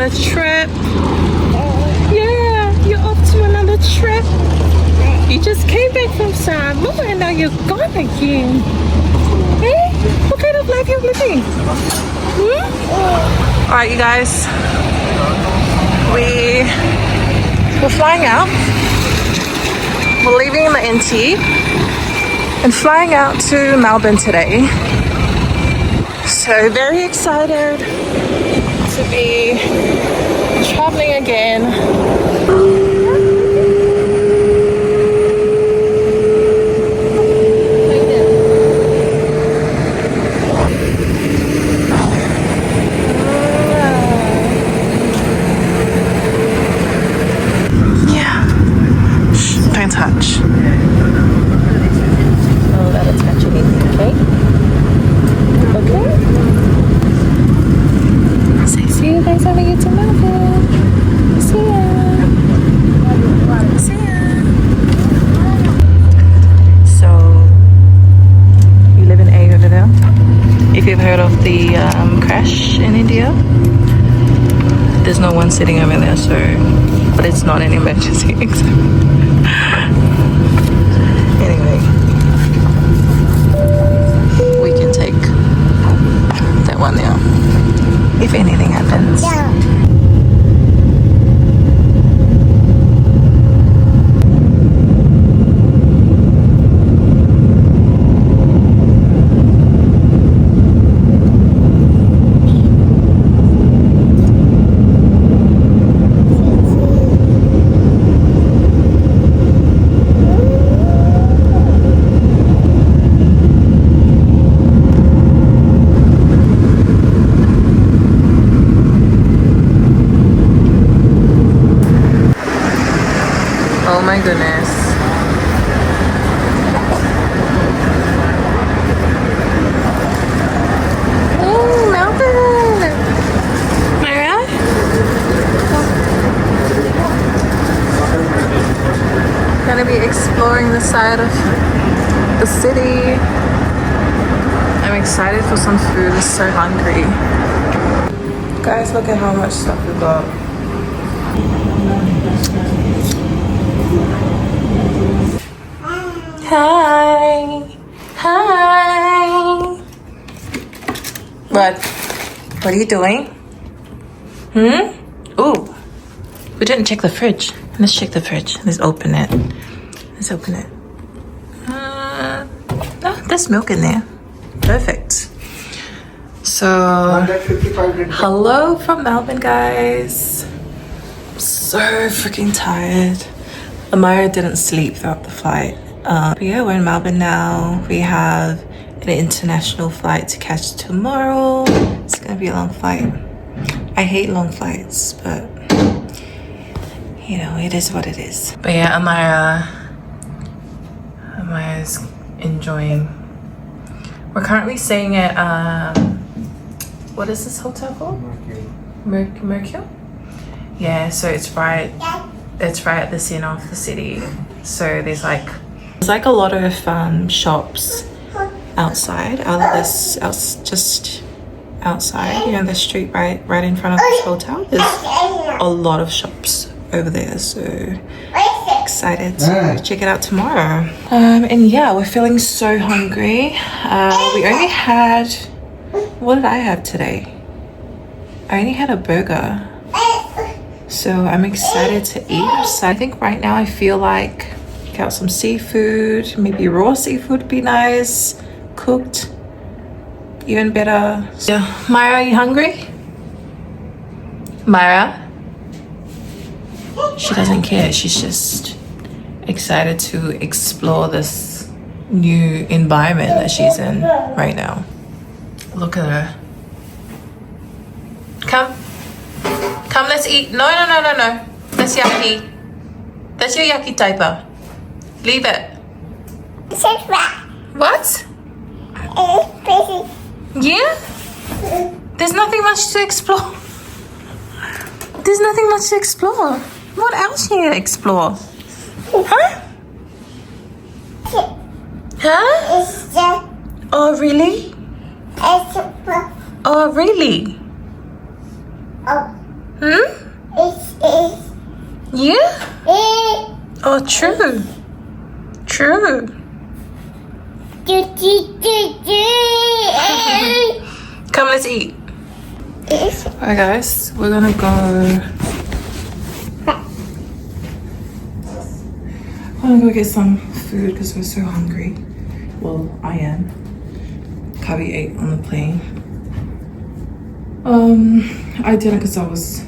another trip. Yeah, you're off to another trip. You just came back from Samoa and now you're gone again. Hey, what kind of life you living? Alright, you guys. We're flying out. We're leaving the NT and flying out to Melbourne today. So very excited to be traveling again. Touch. Don't let it touch anything, okay? Okay? So see you guys when we get to Melbourne. See ya. See ya. So, you live in A over there? If you've heard of the crash in India, there's no one sitting over there, so, but it's not an emergency exit. Anyway, we can take that one now if anything happens. Yeah. Oh my goodness. Oh, Melbourne! Myra? Gonna be exploring the side of the city. I'm excited for some food. I'm so hungry. Guys, look at how much stuff we got. Hi. Hi. What are you doing? Ooh. We didn't check the fridge. Let's check the fridge. Let's open it. Let's open it. Oh, there's milk in there. Perfect. So, hello from Melbourne, guys. I'm so freaking tired. Amara didn't sleep throughout the flight. But yeah, we're in Melbourne now. We have an international flight to catch tomorrow. It's gonna be a long flight. I hate long flights, but you know, it is what it is. But yeah, Amara's enjoying. We're currently staying at what is this hotel called? Mercure? Yeah, so it's right at the center of the city. So there's like a lot of shops outside just outside, you know, the street right in front of this hotel. There's a lot of shops over there, so excited to check it out tomorrow. And yeah, we're feeling so hungry. We only had, what did I have today? I only had a burger, so I'm excited to eat. So I think right now I feel like out some seafood, maybe raw seafood would be nice, cooked even better. So, Myra, are you hungry? Myra? She doesn't care. She's just excited to explore this new environment that she's in right now. Look at her. Come, let's eat. No. That's yucky. That's your yucky diaper. Leave it. What? Yeah? There's nothing much to explore. There's nothing much to explore. What else can you explore? Huh? Huh? Oh, really? Oh, really? Hmm? Yeah? Oh, true. True. Come, let's eat. Alright guys, we're gonna go. I'm gonna go get some food because we're so hungry. Well, I am. Kabi ate on the plane. I didn't because I was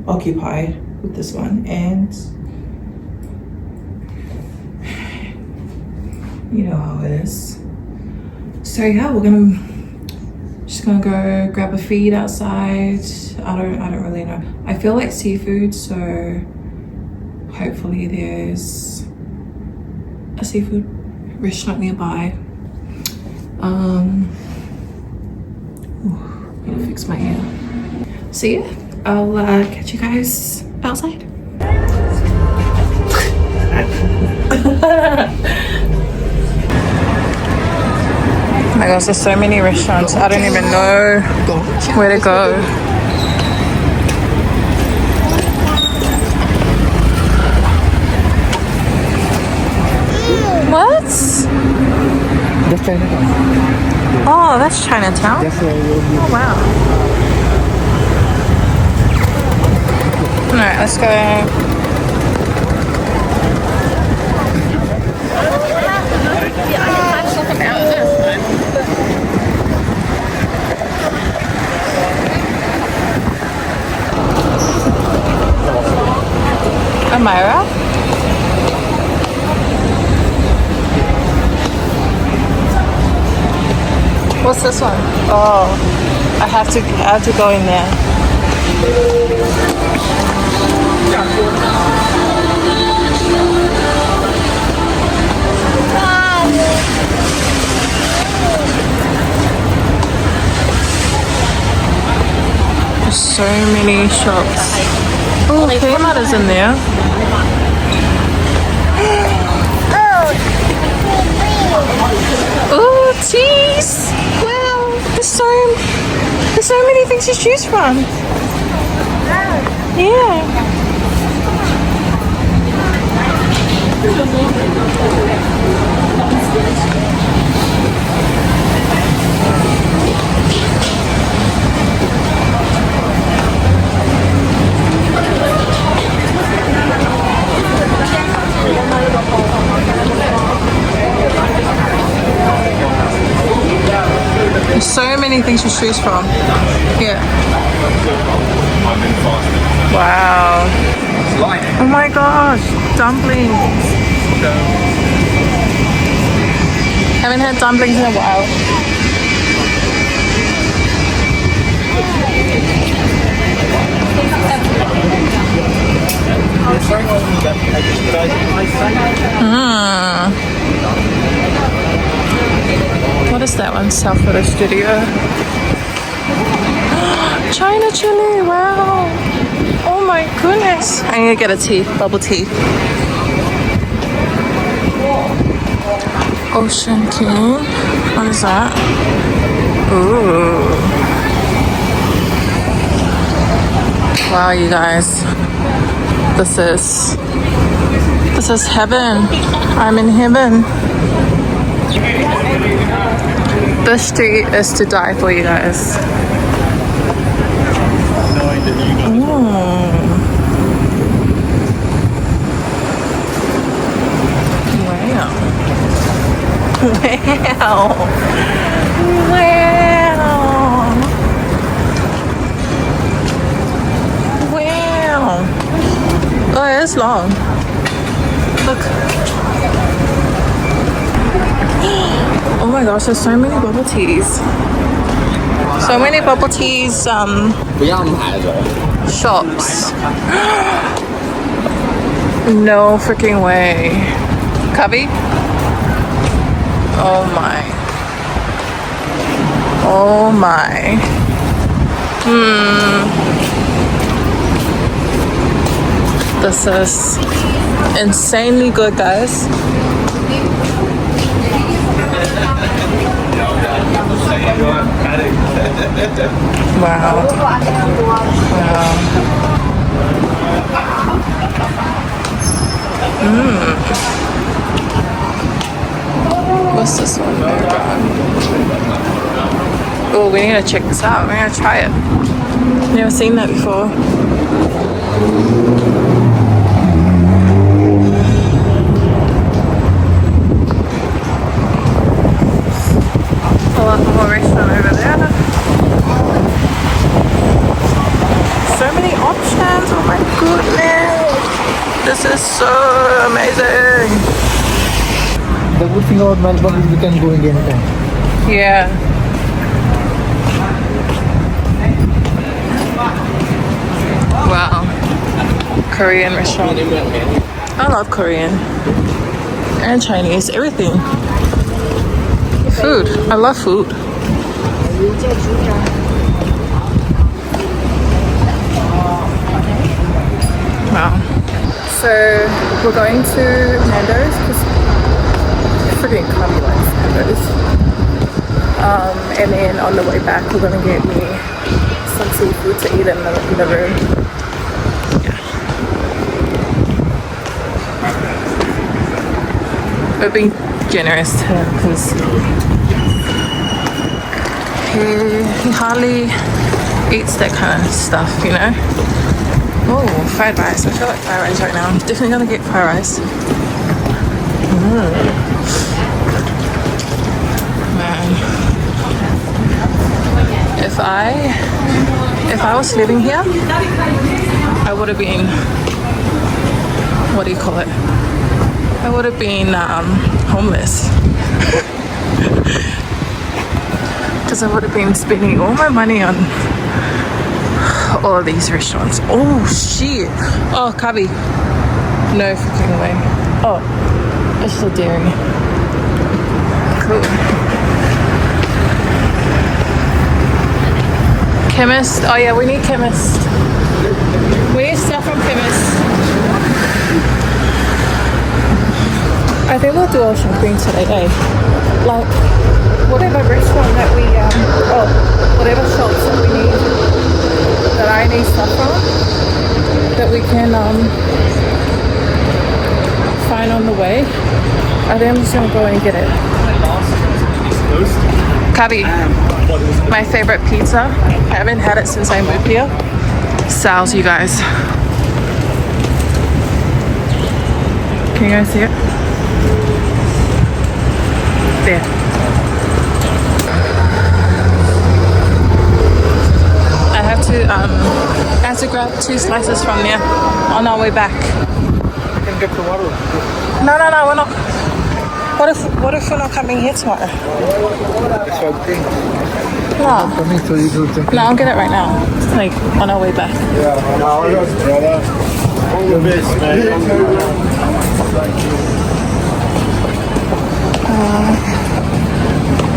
occupied with this one, and you know how it is. So yeah, we're just gonna go grab a feed outside. I don't really know. I feel like seafood, so hopefully there's a seafood restaurant nearby. Gonna fix my hair. So yeah, I'll catch you guys outside. Oh my gosh, there's so many restaurants. I don't even know where to go. What? Oh, that's Chinatown. Oh wow. Alright, let's go. Amira? What's this one? Oh, I have to go in there. There's so many shops. Oh, Kmart is in there. Oh, cheese! Wow, there's so many things to choose from. Yeah. There's so many things to choose from. Yeah. Wow. Oh my gosh, dumplings. Haven't had dumplings in a while. What is that one? South Photo Studio. China chili, wow. Oh my goodness. I need to get a tea, bubble tea. Ocean King. What is that? Ooh. Wow, you guys. This is heaven. I'm in heaven. This street is to die for, you guys. Wow. Wow. Oh, it's long. Look. Oh my gosh, there's so many bubble teas. So many bubble teas shops. No freaking way. Cubby? Oh my. Oh my. This is insanely good, guys. Wow. Wow. What's this one? Oh, we need to check this out. We're gonna try it. Never seen that before. A lot more restaurant over there. So many options. Oh my goodness. This is so amazing. The good thing about Melbourne is we can go in anytime. Yeah. Wow. Korean restaurant. I love Korean. And Chinese, everything. Food. I love food. Wow. So we're going to Nando's because freaking Kami likes Nando's. And then on the way back we're gonna get me some seafood to eat in the room. Yeah. We're being generous to him because he hardly eats that kind of stuff, you know? Oh, fried rice. I feel like fried rice right now. I'm definitely gonna get fried rice. Man. If I was living here, I would have been, what do you call it? I would have been homeless. Because I would have been spending all my money on all of these restaurants. Oh shit. Oh, Kabi. No freaking way. Oh, it's the dairy. Cool. Chemist. Oh yeah, we need chemist. We need stuff from chemist. I think we'll do our shopping today, eh? Like, whatever restaurant that we, whatever shops that we need, that I need stuff from, that we can find on the way. I think I'm just gonna go and get it. Kabi, my favorite pizza. I haven't had it since I moved here. Sal's, you guys. Can you guys see it? There. I have to grab 2 slices from there on our way back. You can get the water. No, we're not. What if we're not coming here tomorrow? That's what I think. No. Coming so you do something. No, I'll get it right now. Like on our way back. Yeah, brother. All the best, man.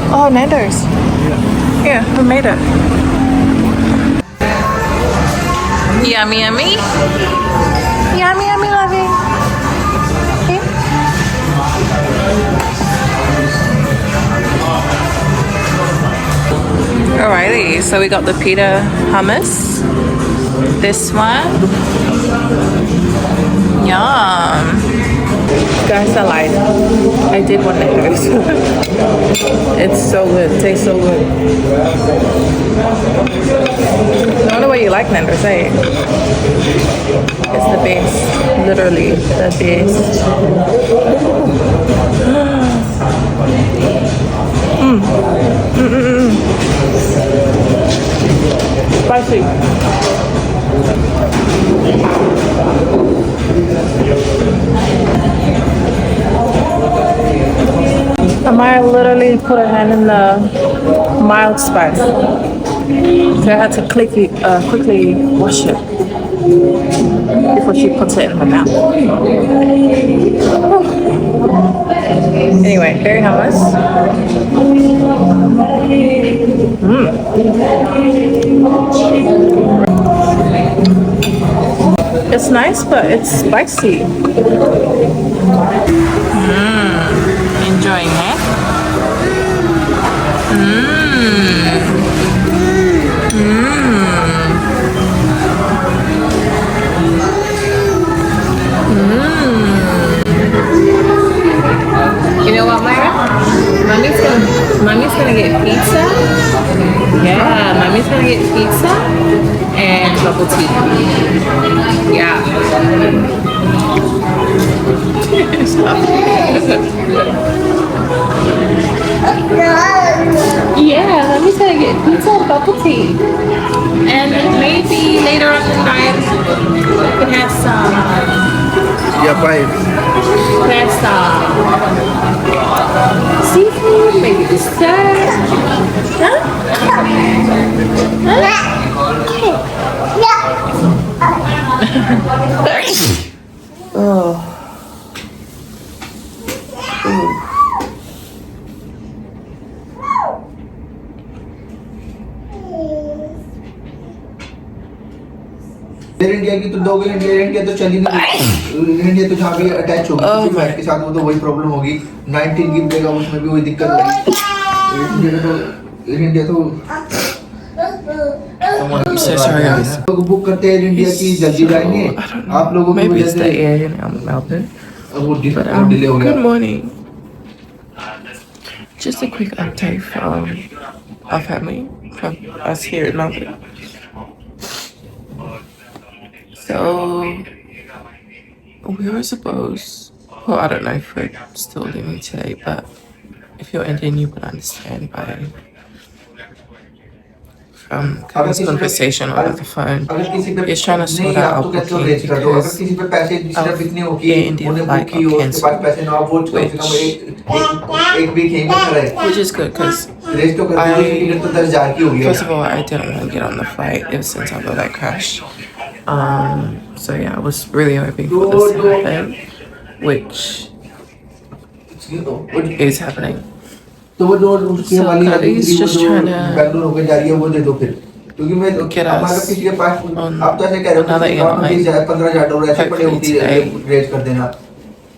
Oh, Nando's. Yeah, we made it. Yummy, yummy. Yummy, yummy, loving. Okay. Alrighty, so we got the pita hummus. This one. Yum. Guys, I lied. I did want Nando's. It's so good. Tastes so good. I don't know why you like Nando's, eh? It's the best. Literally the best. Spicy. I might literally put her hand in the mild spice. So I had to quickly wash it before she puts it in her mouth. Anyway, very hummus. It's nice, but it's spicy. Enjoying it. just gonna get pizza and bubble tea. Yeah. Yeah, let me just gonna get pizza and bubble tea. And maybe later on tonight we can have some. Yeah, bye. Have some seafood, maybe dessert. Huh? Oh. Air India की तो दोगे, air India तो चली नहीं, air India तो जहाँ भी attach होगी किसी फ्लाइट के साथ वो तो वही प्रॉब्लम होगी, 19 की देगा उसमें भी वही दिक्कत होगी। एयर इंडिया तो So sorry guys. लोग बुक करते हैं एयर इंडिया की जल्दी जाएंगे, आप लोगों की Maybe वजह it's से the air in Melbourne. वो But डिले हो गया। good morning. Just a quick update from our family, from us here in Melbourne. So we were supposed, well, I don't know if we're still leaving today, but if you're Indian, you would understand by from this conversation over the phone. He's trying to sort out our booking because our Air India flight got cancelled, which is good because first of all, I didn't want to get on the flight ever since I got that crash. So yeah, I was really hoping for this to happen, which is happening. तो वो जो उसके वाली He's just trying to Bangalore होके जा रही है वो दे दो फिर, क्योंकि मैं get हमारे us किसी के पास on आप तो ऐसे कह रहे हो another कि अकाउंट में airline. 15,000 डॉलर ऐसे पड़े होती है, रेज कर देना।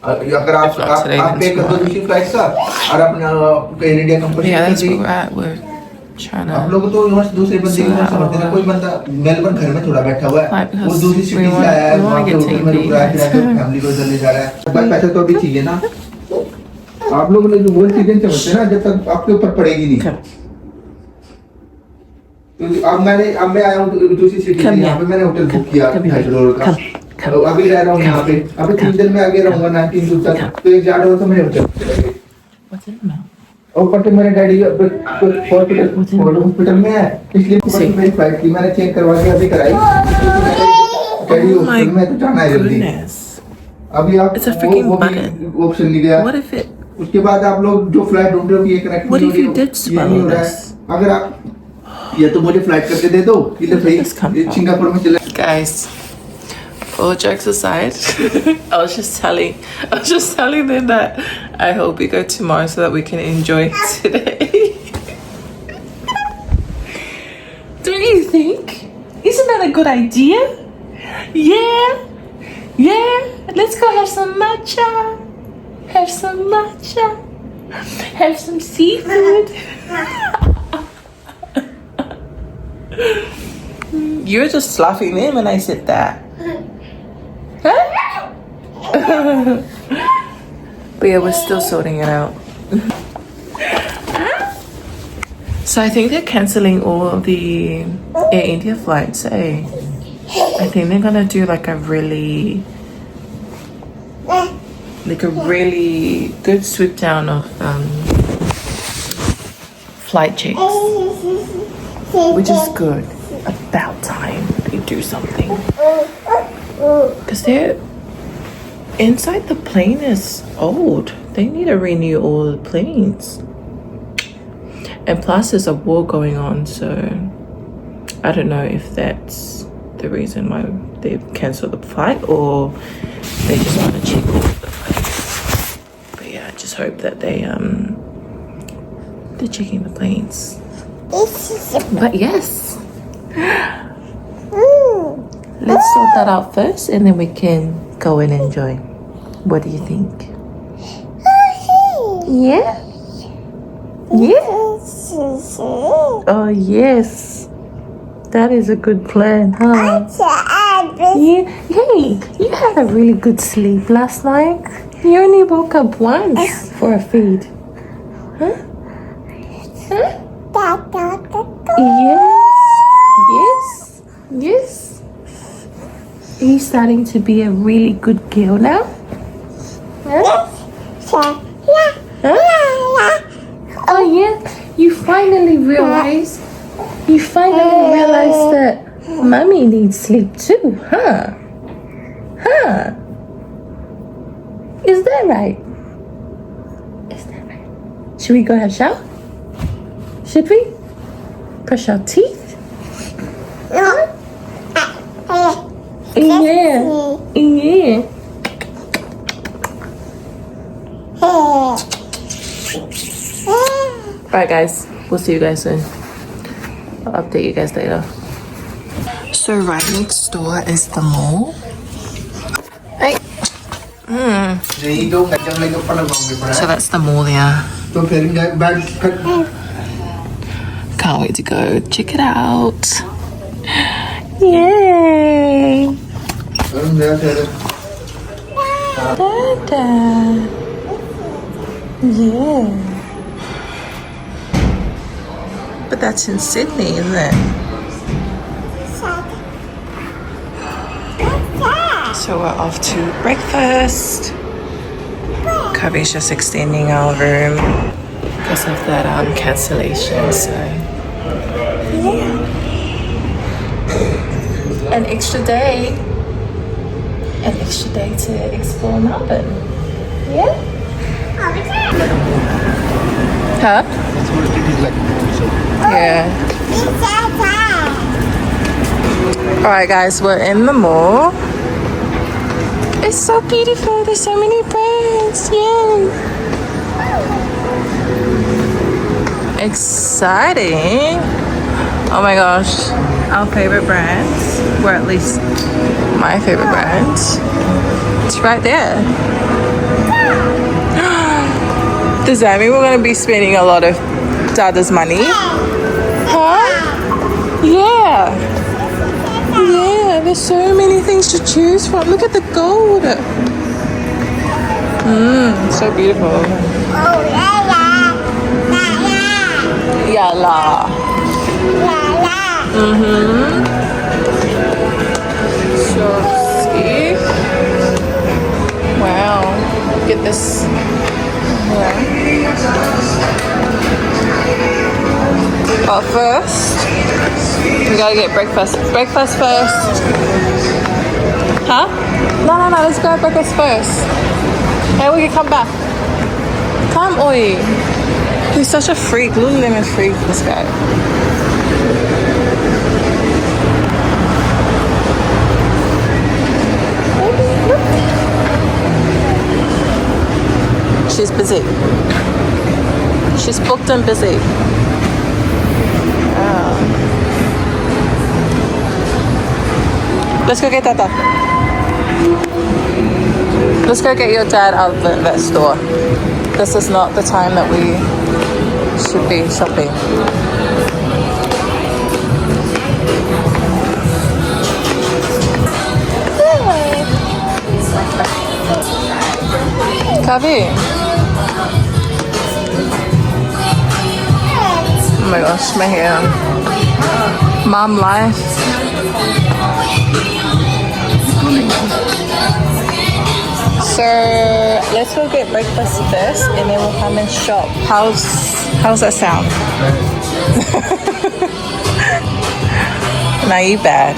अगर आप If not today, आप then पे कर दो tomorrow. दूसरी फ्लाइट का और अपना एयर इंडिया कंपनी Yeah, कर that's the. where we're at. We're trying आप to लोग तो यहाँ से दूसरे बंदे को समझते हैं, कोई बंदा मेलबर्न घर में थोड़ा बैठा हुआ है, वो दूसरी सिटी से आया है, वहाँ पे होटल में रुक रहा है, फिर आके फैमिली को इधर ले जा रहा है, बस पैसे तो अभी चाहिए ना। आप लोग जो वो चीजें समझते हैं ना, जब तक आपके ऊपर पड़ेगी नहीं। अब मैं आया हूँ दूसरी सिटी से, यहाँ पे मैंने होटल बुक किया $2,500 का, अभी रह रहा हूँ यहाँ पे, अभी 3 दिन में आगे रहूंगा 19 जून तक, तो $1,000 तो मेरे होटल ऊपर से मेरे डैडी हॉस्पिटल में है, इसलिए मेरी फ्लाइट की मैंने चेक करवा के अभी कराई, डैडी हॉस्पिटल में तो जाना है जल्दी। अभी आप वो ऑप्शन नहीं गया। उसके बाद आप लोग जो फ्लाइट ढूंढ रहे हो ये कनेक्ट नहीं हो रही है, अगर आप या तो मुझे फ्लाइट करके दे दो, इधर भाई सिंगापुर में चले। Guys, all jokes aside, I was just telling them that I hope we go tomorrow so that we can enjoy today. Don't you think? Isn't that a good idea? Yeah, let's go have some matcha. Have some matcha. Have some seafood. You're just laughing in when I said that. Huh? But yeah, we're still sorting it out. So I think they're cancelling all of the Air India flights, I think they're gonna do like a really good sweep down of flight checks, which is good. About time they do something, because they're inside the plane is old. They need to renew all the planes, and plus there's a war going on, so I don't know if that's the reason why they cancelled the flight or they just want to check all the flights. But yeah, I just hope that they're checking the planes. But yes, let's sort that out first and then we can go and enjoy. What do you think? Yeah? Oh yes, that is a good plan, huh? Yeah. Hey, you had a really good sleep last night. You only woke up once for a feed. Huh? Yes. you starting to be a really good girl now? Huh? Huh? Oh yeah, you finally realized that Mommy needs sleep too, huh? Huh? Is that right? Is that right? Should we go have a shower? Should we? Brush our teeth? Yeah. Yeah. Alright guys, we'll see you guys soon. I'll update you guys later. So right next door is the mall. Hey. So that's the mall there. Can't wait to go check it out. Yay! Dada. Yeah. But that's in Sydney, isn't it? So we're off to breakfast. Cubby's just extending our room because of that cancellation, so yeah. An extra day to explore Melbourne. Yeah? Huh? Yeah. Alright guys, we're in the mall. It's so beautiful. There's so many birds. Yay! Exciting. Oh my gosh. Our favorite brands, or at least my favorite brands. It's right there. Does that mean we're going to be spending a lot of Dada's money? Huh? Yeah. Yeah, there's so many things to choose from. Look at the gold. So beautiful. Oh, yeah, la. So ski. Wow. Look at this. Yeah. But first, we gotta get breakfast. Breakfast first. Huh? No, let's go have breakfast first. And we can come back. Come, oi. He's such a freak. Lululemon freak, this guy. She's busy. She's booked and busy. Let's go get Tata. Let's go get your dad out of that store. This is not the time that we should be shopping. Kavi. Oh my gosh, my hair. Mom life. So let's go get breakfast first and then we'll come and shop. How's that sound? Now you bad.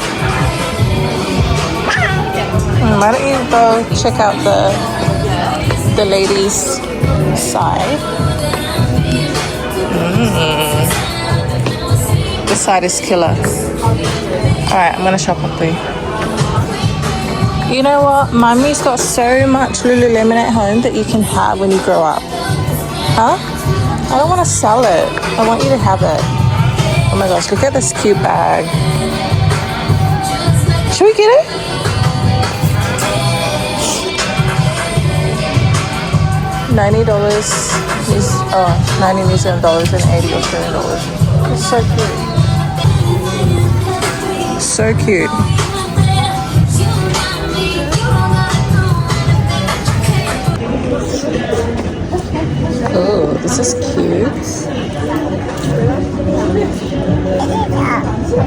Why don't you go check out the ladies' side? This side is killer. Alright, I'm gonna shop quickly. You know what? Mommy's got so much Lululemon at home that you can have when you grow up. Huh? I don't want to sell it. I want you to have it. Oh my gosh, look at this cute bag. Should we get it? $90 is 90 New Zealand dollars and 80 Australian dollars. It's so cute. So cute. Oh, this is cute. This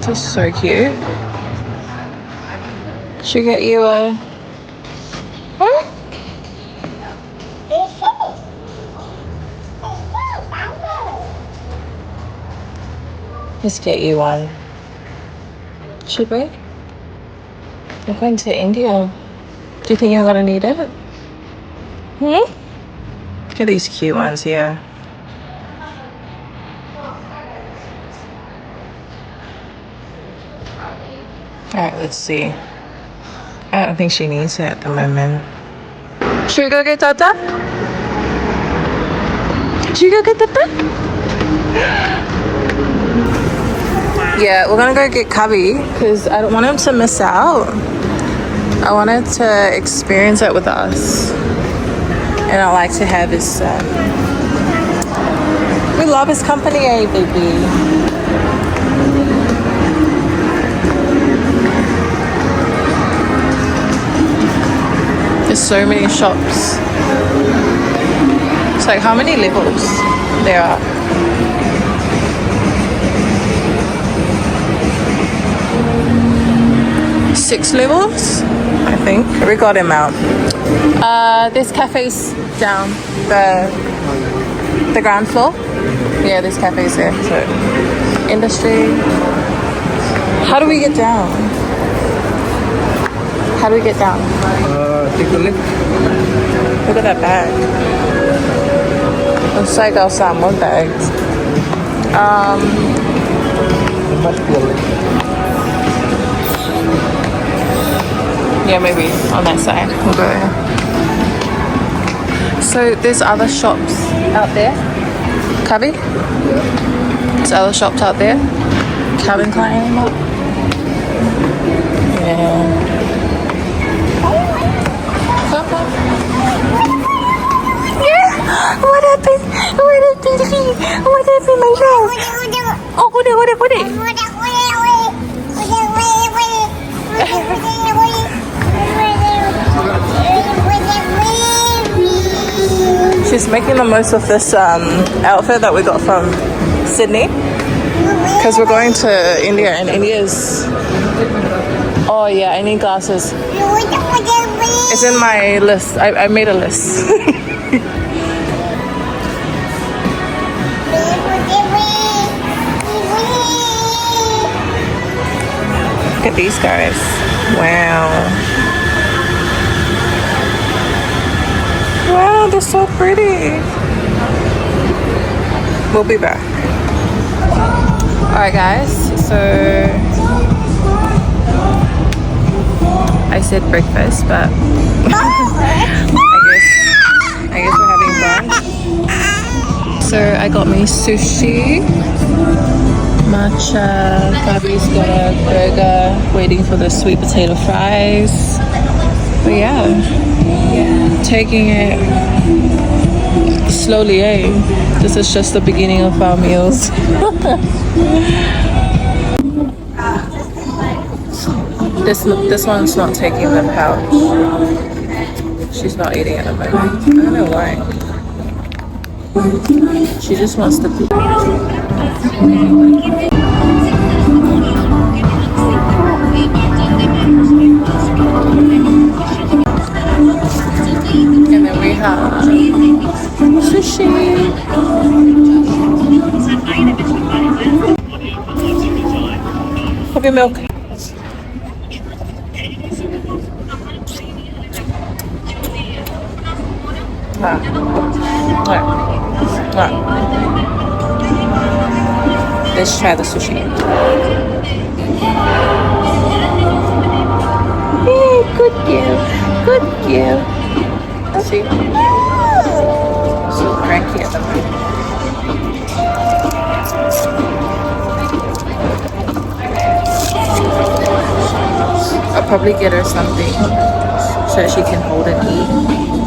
is so cute. Should get you a... Huh? Let's get you one. Should we? We're going to India. Do you think you're gonna need it? Hmm? Look at these cute ones here. Alright, let's see. I don't think she needs it at the moment. Should we go get Tata? Should we go get Tata? Yeah, we're gonna go get Cubby because I don't want him to miss out. I wanted to experience it with us. And I like to have his... we love his company, eh, baby? There's so many shops. It's like how many levels there are? Six levels, I think. We got him out. There's cafes down the ground floor. Yeah, there's cafes there. So industry. How do we get down? How do we get down? Take the lift. Look at that bag. Looks like our salmon bags. Yeah, maybe on that side. We'll go there. So there's other shops out there. Cubby? There's other shops out there. Calvin Klein. Yeah. Yeah. What happened? What happened? What happened, my child? Oh, what it? She's making the most of this outfit that we got from Sydney because we're going to India and India's... Oh yeah, I need glasses. It's in my list. I made a list. Look at these guys. Wow. Wow, they're so pretty. We'll be back. Alright guys, so I said breakfast, but I guess we're having brunch. So I got me sushi, matcha, Fabi's got a burger, waiting for the sweet potato fries. But yeah, taking it slowly, eh? This is just the beginning of our meals. This one's not taking the pouch. She's not eating at the moment. I don't know why. She just wants to eat. And then we have sushi. Have your milk. Let's try the sushi. Hey, good girl. Good girl. See? So cranky at the moment. I'll probably get her something so that she can hold and eat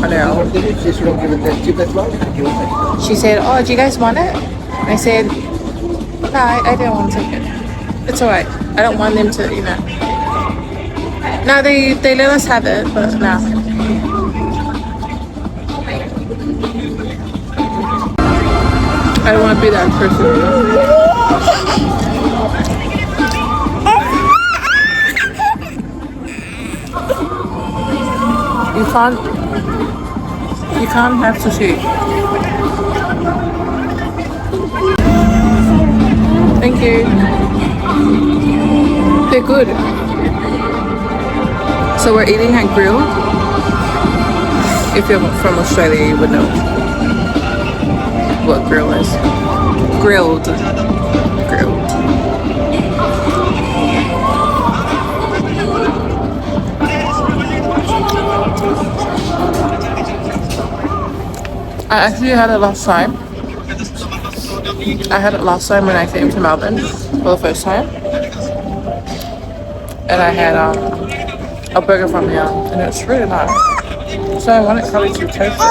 on her own. She said, oh, do you guys want it? I said, no, I didn't want to take it. It's alright. I don't want them to, you know. No, they let us have it, but no. I don't want to be that person. You can't have sushi. Thank you. They're good. So we're eating at Grill. If you're from Australia, you would know what Grill is. Grilled. Grilled. I actually had it last time. I had it last time when I came to Melbourne for the first time. And I had a burger from here, and it's really nice. So I want it probably to taste it.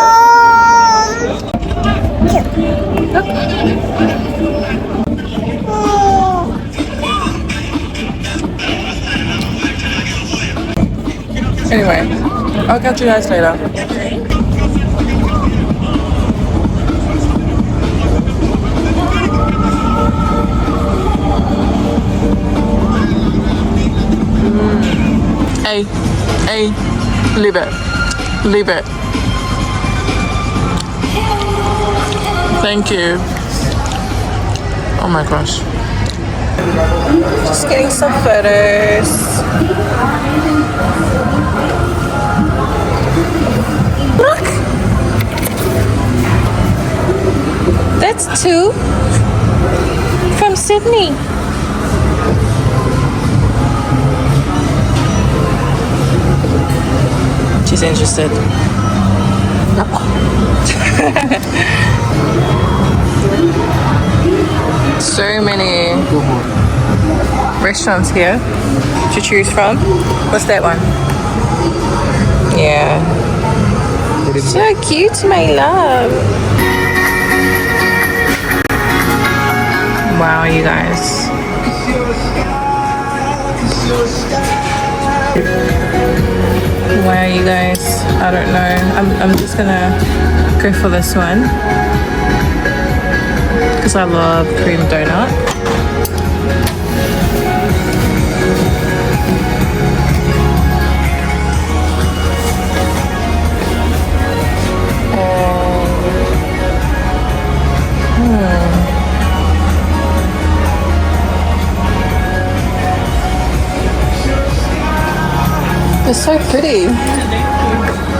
Anyway, I'll catch you guys later. Hey, leave it. Leave it. Thank you. Oh my gosh. Just getting some photos. Look! That's 2 from Sydney. She's interested. So many restaurants here to choose from. What's that one? Yeah. So cute, my love. Wow, you guys. Wow, you guys. I don't know. I'm just gonna go for this one because I love cream donut. It's so pretty.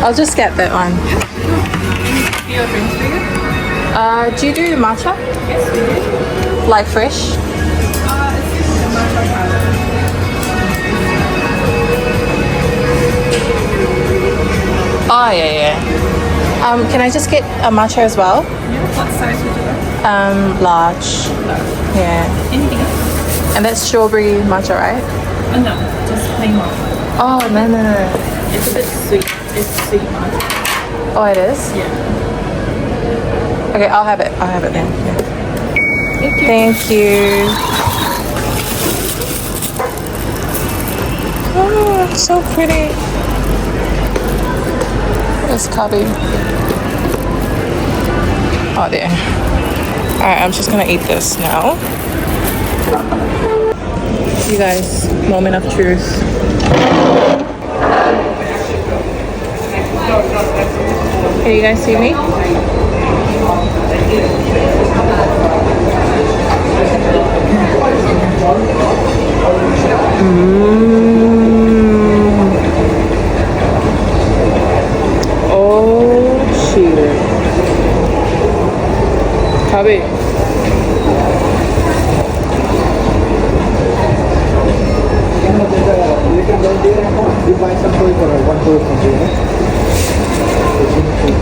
I'll just get that one. Do you do matcha? Yes, we do. Like fresh? Oh yeah. Can I just get a matcha as well? Yeah, what size would you like? Large. Yeah. Anything else? And that's strawberry matcha, right? No, just plain matcha. Oh no. It's a bit sweet. It's sweet matcha. Oh, it is? Yeah. Okay, I'll have it. I'll have it then. Yeah. Thank you. Oh, it's so pretty. Where's Cubby? Oh, there. Alright, I'm just gonna eat this now. You guys, moment of truth. Can you guys see me? Oh shit. Cubby.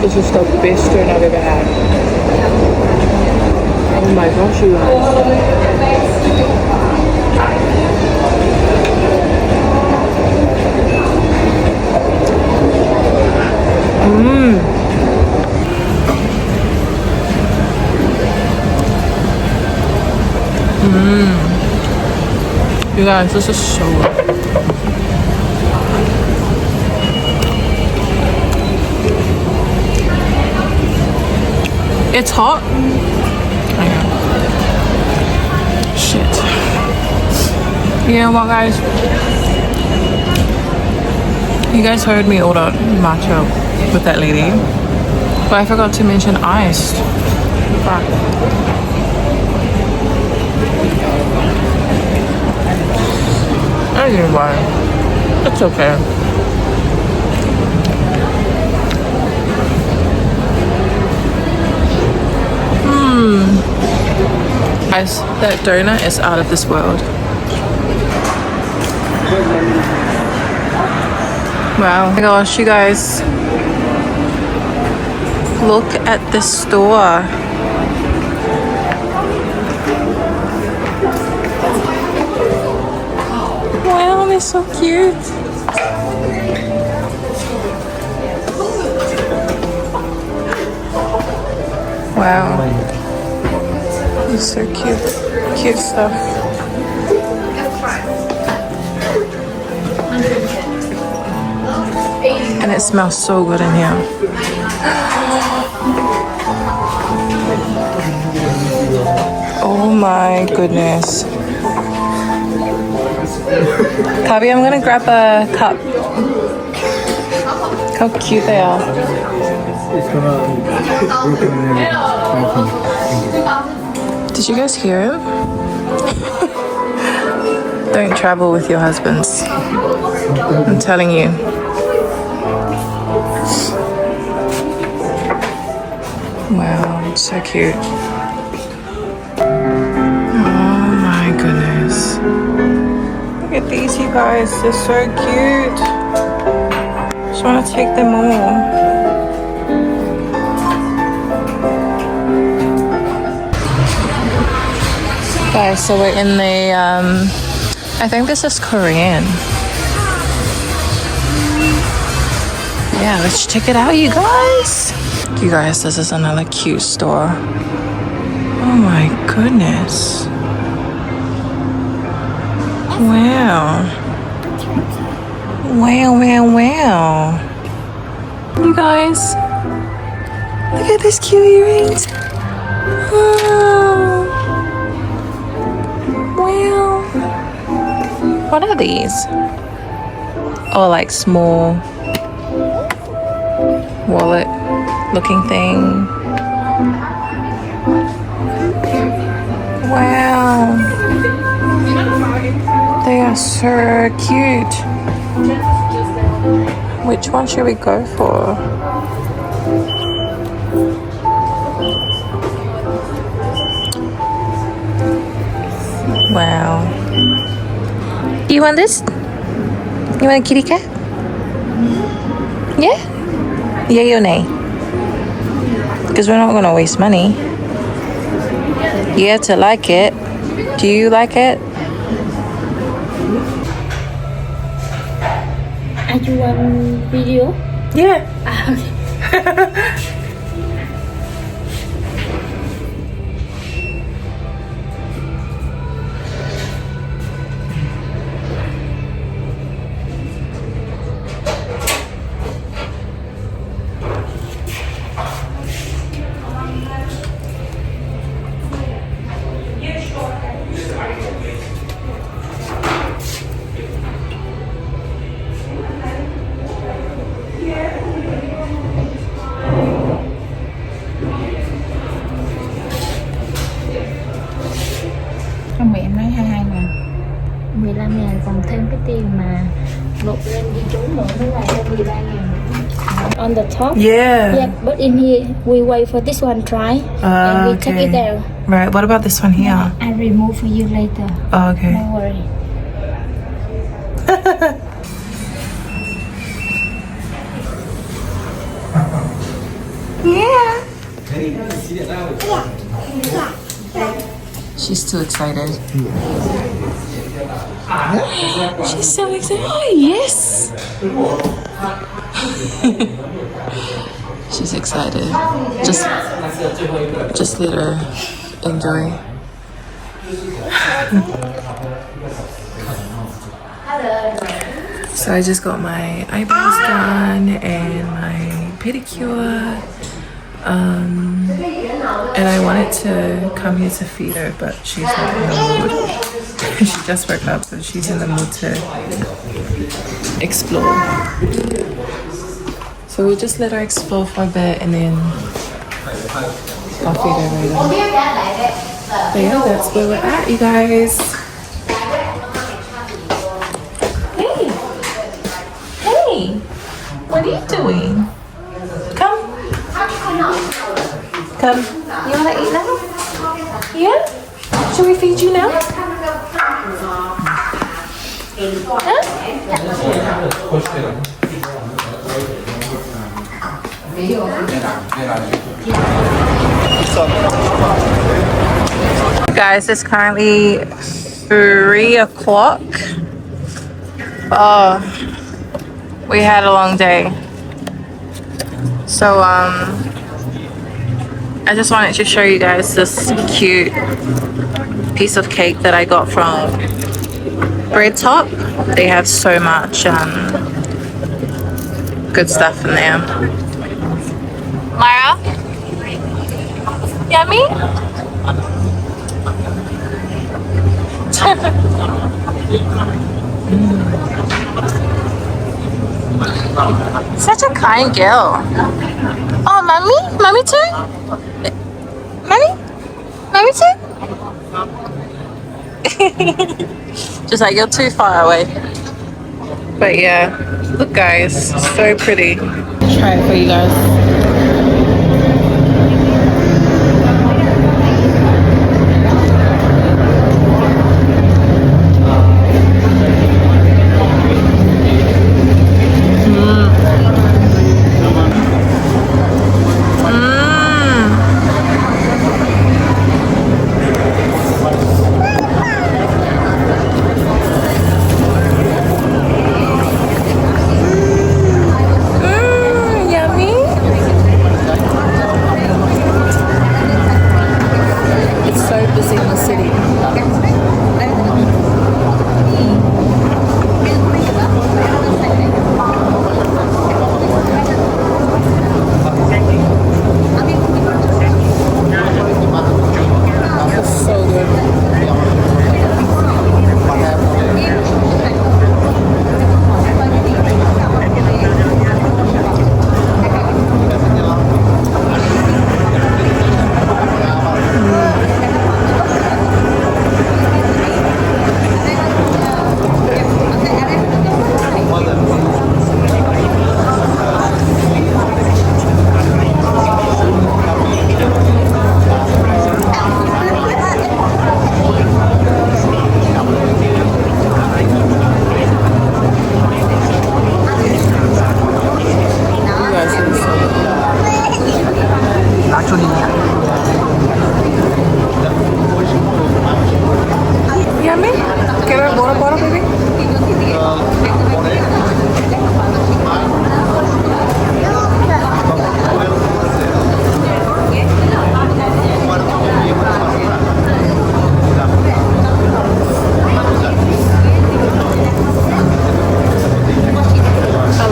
This is the best turn I've ever had. Oh my gosh, you You guys, this is so good. It's hot. Hang on. Shit. You know what, guys? You guys heard me order matcha with that lady, but I forgot to mention iced. Fuck. Anyway, it's okay. Guys, that donut is out of this world. Wow. Oh my gosh, you guys. Look at this store. Wow, they're so cute. Wow. It's so cute. Cute stuff. And it smells so good in here. Oh my goodness. Kabi, I'm gonna grab a cup. How cute they are. It's gonna broken in. Did you guys hear him? Don't travel with your husbands. I'm telling you. Wow, it's so cute. Oh my goodness. Look at these, you guys. They're so cute. Just want to take them all. Guys, so we're in the, I think this is Korean. Yeah, let's check it out, you guys. You guys, this is another cute store. Oh my goodness. Wow. Wow, wow, wow. You guys, look at these cute earrings. Oh. Wow. What are these? Oh, like small wallet looking thing. Wow. They are so cute. Which one should we go for? Wow. Do you want this? You want a kitty cat? Yeah? Yay or nay? Because we're not going to waste money. You have to like it. Do you like it? Are you on video? Yeah. Okay. Ông mẹ em nói 22.000. 15.000 còn thêm cái tiền mà nộp lên ghi chú nữa mới là thêm 13.000. On the top. Yeah. Yeah, but in here we wait for this one try and we check it there. Right. What about this one here? I remove for you later. Oh, okay. Don't worry. Yeah. She's too excited. She's so excited. Oh, yes. She's excited. Just let her enjoy. So I just got my eyebrows done and my pedicure. And I wanted to come here to feed her, but she's not in the mood. She just woke up, so she's in the mood to explore. So we'll just let her explore for a bit and then I'll feed her later. But yeah, that's where we're at, you guys. Hey! Hey! What are you doing? Come. Come. You wanna eat now? Yeah? Should we feed you now? Huh? Guys, it's currently 3 o'clock. Oh, we had a long day. So I just wanted to show you guys this cute piece of cake that I got from Bread Top. They have so much good stuff in there. Myra? Yummy? Such a kind girl. Oh, mommy? Mommy too? Mommy? Mommy too? Just like, you're too far away. But yeah, look guys, so pretty. Try it for you guys.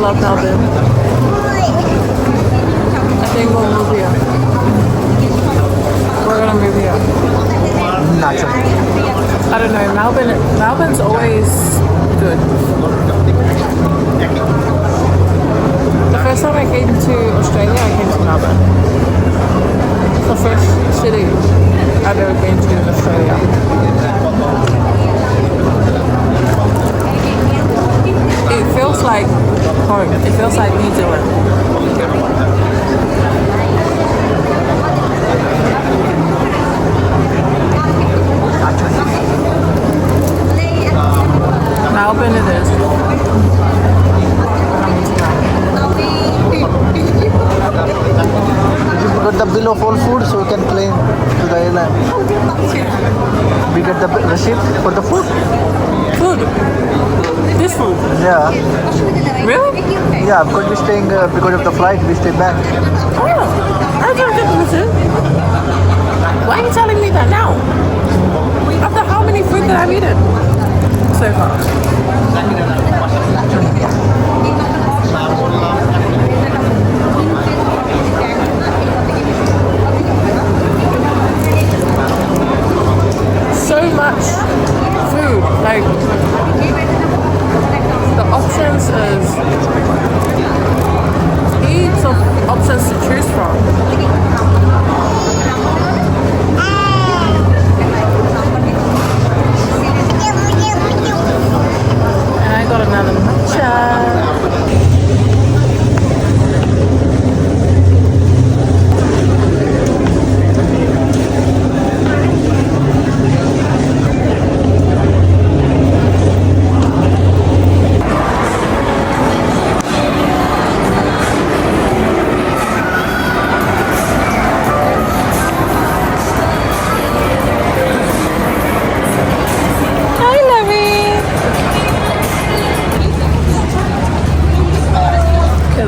love Melbourne. I think we'll move here. We're gonna move here. Naturally. I don't know, Melbourne's always good. The first time I came to Australia, I came to Melbourne. The first city I've ever been to in Australia. It feels like home. It feels like New Zealand. Melbourne it is. We got the bill of all food so we can claim to the airline. We get the receipt for the food. Food? This food? Yeah. Really? Yeah, because we're staying, because of the flight, we stay back. Oh, I don't get the receipt. Why are you telling me that now? After how many food that I've eaten so far?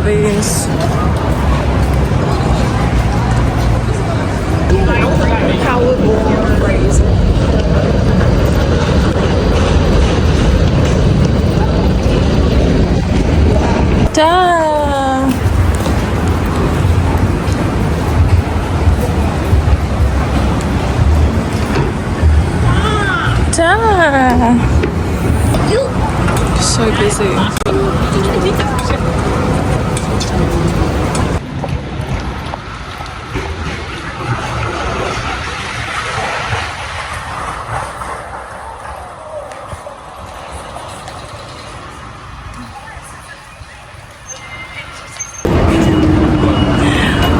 lovies. Howard crazy. Damn. Damn. So busy.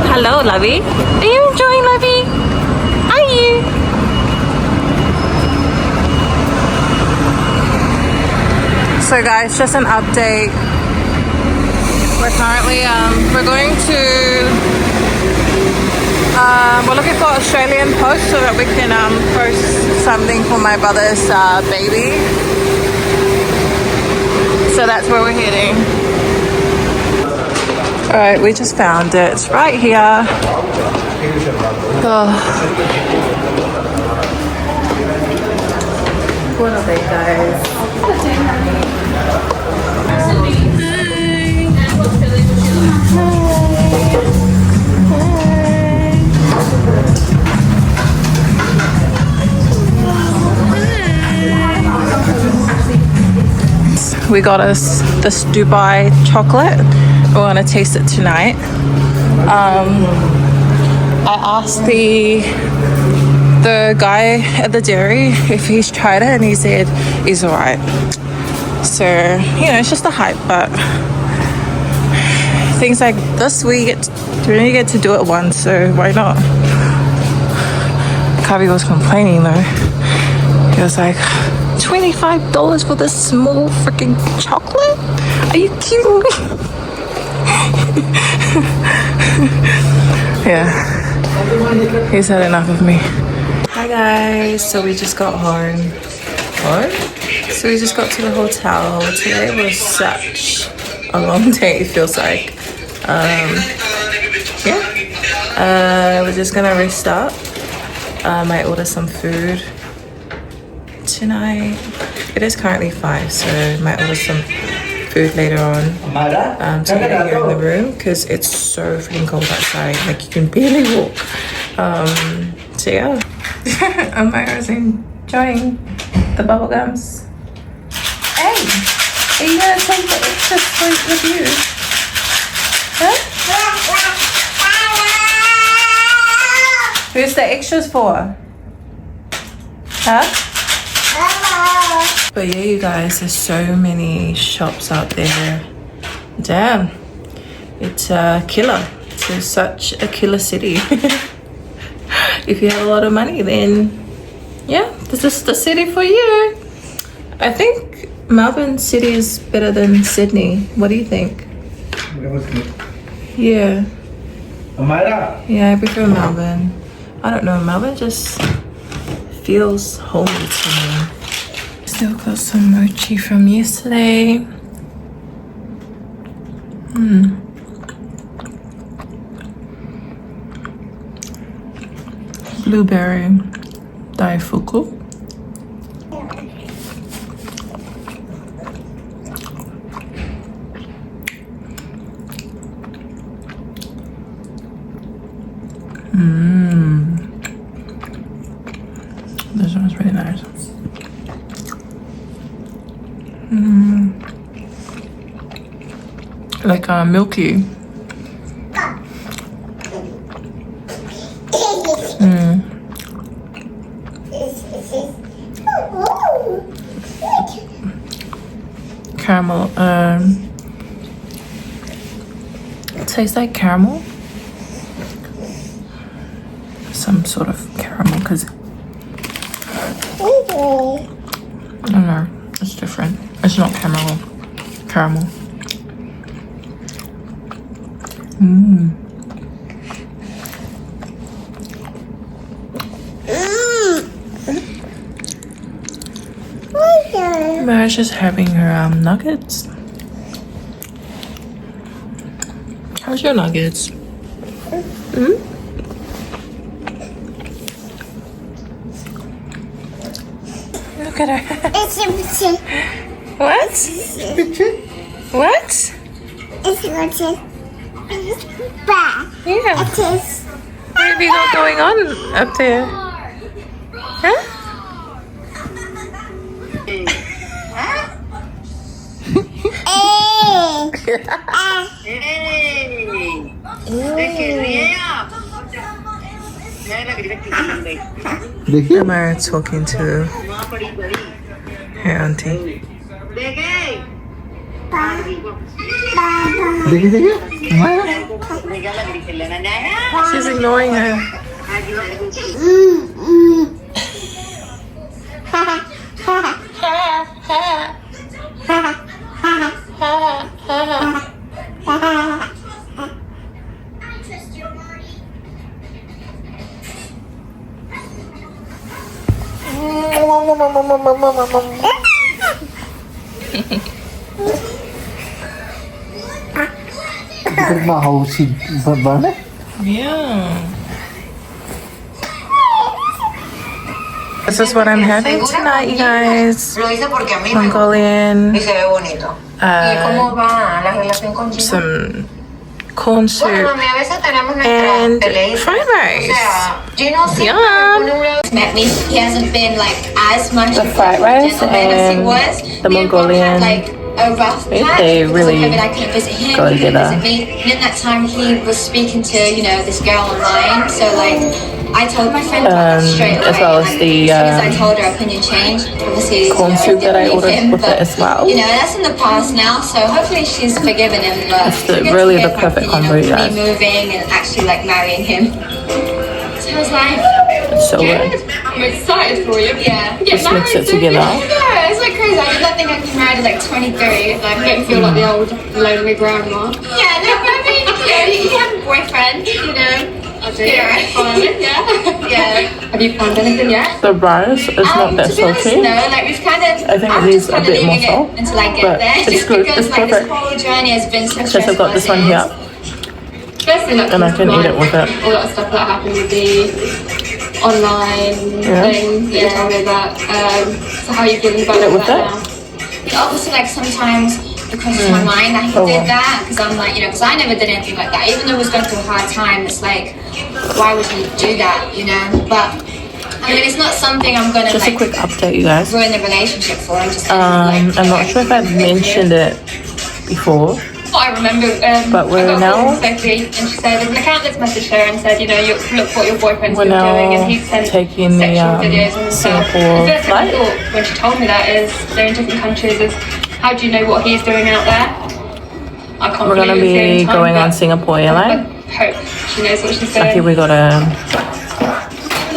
Hello, Lovey. Are you enjoying, Lovey? Are you? So guys, just an update. We're currently, we're going to, we're looking for Australian post so that we can post something for my brother's baby. So that's where we're heading. Alright, we just found it. It's right here. Oh. What are they, guys? We got us this Dubai chocolate. We want to taste it tonight. I asked the guy at the dairy if he's tried it, and he said he's alright. So, you know, it's just a hype, but things like this we only get to do it once, so why not? Kavi was complaining though. He was like, $25 for this small freaking chocolate? Are you kidding me? Yeah, he's had enough of me. Hi guys, so we just got home. What? So we just got to the hotel. Today was such a long day, it feels like. Yeah, we're just gonna rest up. Might order some food tonight. It is currently 5, so might order some food later on to eat it here in the room because it's so freaking cold outside. Like you can barely walk. So yeah. Amira's enjoying the bubble gums. Hey, are you gonna take the extra sweet with you? Huh? Who's the extras for? Huh? But yeah, you guys, there's so many shops out there. Damn, it's a killer. It's such a killer city. If you have a lot of money, then yeah, this is the city for you. I think Melbourne city is better than Sydney. What do you think? Yeah. Yeah, I prefer Melbourne. I don't know, Melbourne just feels homey to me. Still got some mochi from yesterday. Blueberry daifuku. This one's really nice. Like milky. Caramel. It tastes like caramel. Some sort of caramel, because I don't know, it's different. It's not caramel. Mara's just having her nuggets. How's your nuggets? Hmm? Look at her. It's a picture. What? What? It's a picture. Bah. Yeah. It is. What have you got going on up there? Huh? देखिए Amara talking to her auntie. देखिए देखिए She's ignoring her. mau si mana? Yeah. This is what I'm having tonight, you guys. Lo hice porque a mí me Mongolian, y se ve bonito. ¿Y cómo va la relación con Gina? some corn soup, Bueno, mami, a veces tenemos and nuestras peleitas. fried O rice. sea, Gino siempre Yum. pone un lado. Met me, he hasn't been like as much The of fried a rice gentleman as he and was. the Me and Bob Mongolian, had like a rough they patch because really of COVID. I couldn't visit him, go he couldn't together. visit me. And in that time, he was speaking to this girl online. So like, I told my friend about that straight away. as well as and the, as soon as I told her, opinion changed. Obviously, corn I soup didn't that I believe ordered him, with but, it as well. that's in the past now. So hopefully she's forgiven him. But It's good to really hear the my perfect opinion combo, of you guys. me moving and actually like marrying him. So I was like. It's so good. I'm excited for you. Yeah. Get Just mix it together. Yeah, it's like crazy. I did not think I'd get married at like 23. Like, don't feel like the old lonely grandma. Yeah, no, but I mean, you have a boyfriend, I do. Yeah. Fun, yeah. Have you found anything yet? The rice is not that to be honest, salty. no, like we've kind of. I think it I'm needs just a kind of bit more leaving salt, it until I get but there. it's Just good. because It's like perfect. this whole journey has been so Just stressful. I've got this one as it here. is. Firstly, like, And I can eat it with it. all that stuff that happened with the online thing that you told me about. So how are you feeling about Eat it all with that it? now? Obviously, like sometimes it crosses my mind that he did that because I'm like, because I never did anything like that. Even though he was going through a hard time, it's like, why would he do that? But I mean, it's not something I'm gonna Just a like quick update, you guys. ruin the relationship for. I'm just I'm not sure if I've mentioned it before, I remember, but we're I got now- called Sophie, and she said there's an account that's messaged her and said, look what your boyfriend's we're been doing, now and he's sent taking the sexual videos and stuff. Singapore The first thing I flight. thought when she told me that is they're in different countries. Is how do you know what he's doing out there? I can't. We're gonna believe it's the be only time, going on but Singapore I Airline. hope she knows what she's I doing. think we got a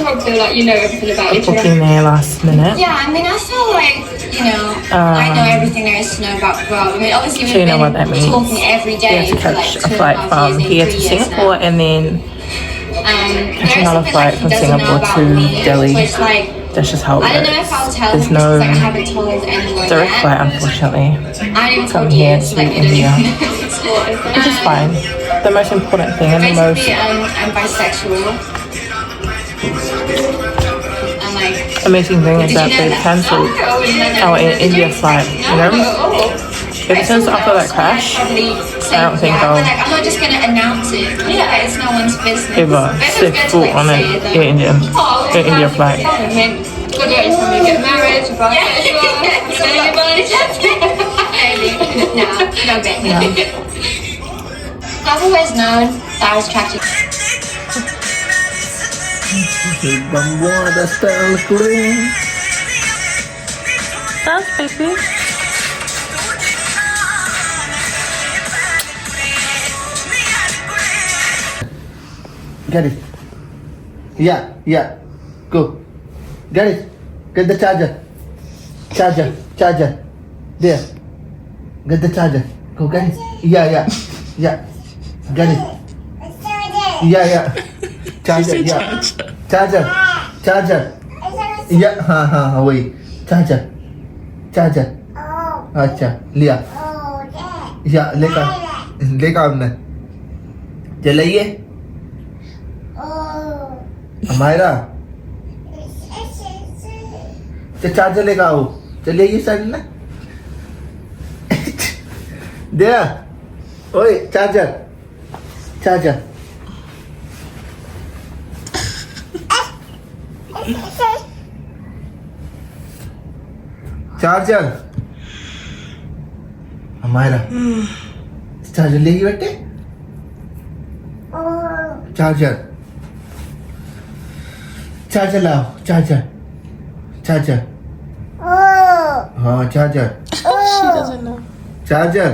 I feel like you know everything about each other. booking there last minute. Yeah, I mean, I feel like, I know everything there is to know about Rob. I mean, obviously, So we've you know what that been means. talking every We day have to for like catch 2.5 a flight from years, here 3 to years Singapore now. and then There's another something, flight like, from he doesn't know Singapore about to me, Delhi. Which, like, That's just how it I don't know if I'll works. tell There's him just no because I haven't told anyone direct yet. flight, unfortunately. I haven't even from told here you, so, to like, you don't India. even know it's what is Which is fine. The most important thing and the most Basically, I'm bisexual. And like, amazing thing is did that you know they've that? cancelled Oh, you know that? our Did you? India flight, you know? Ever since after that crash, I don't think I'll But like, I'm not just gonna announce it. Yeah, it's no one's business. ever But it's step good to, foot like, on say an it, though. Air India flight. I mean, good way to get married, you're bisexual, no, baby. I've always known that I was attracted. Vamos a estar al culo. That's baby. Get it. Yeah. Go. Get it. Get the charger. Charger. There. Get the charger. Go get it. Yeah. Get it. Yeah. Charger. Yeah. Charger. Yeah. हाँ वही. Charger. अच्छा लिया. या लेकर हमने. चलाइए हमारा charger लेकर आओ चलिए ये साइड ना दे ओए चार्जर चार्जर चार्जर हमारा चार्जर लेगी बेटे चार्जर चार्जर लाओ चार्जर चार्जर हाँ charger She doesn't know. Charger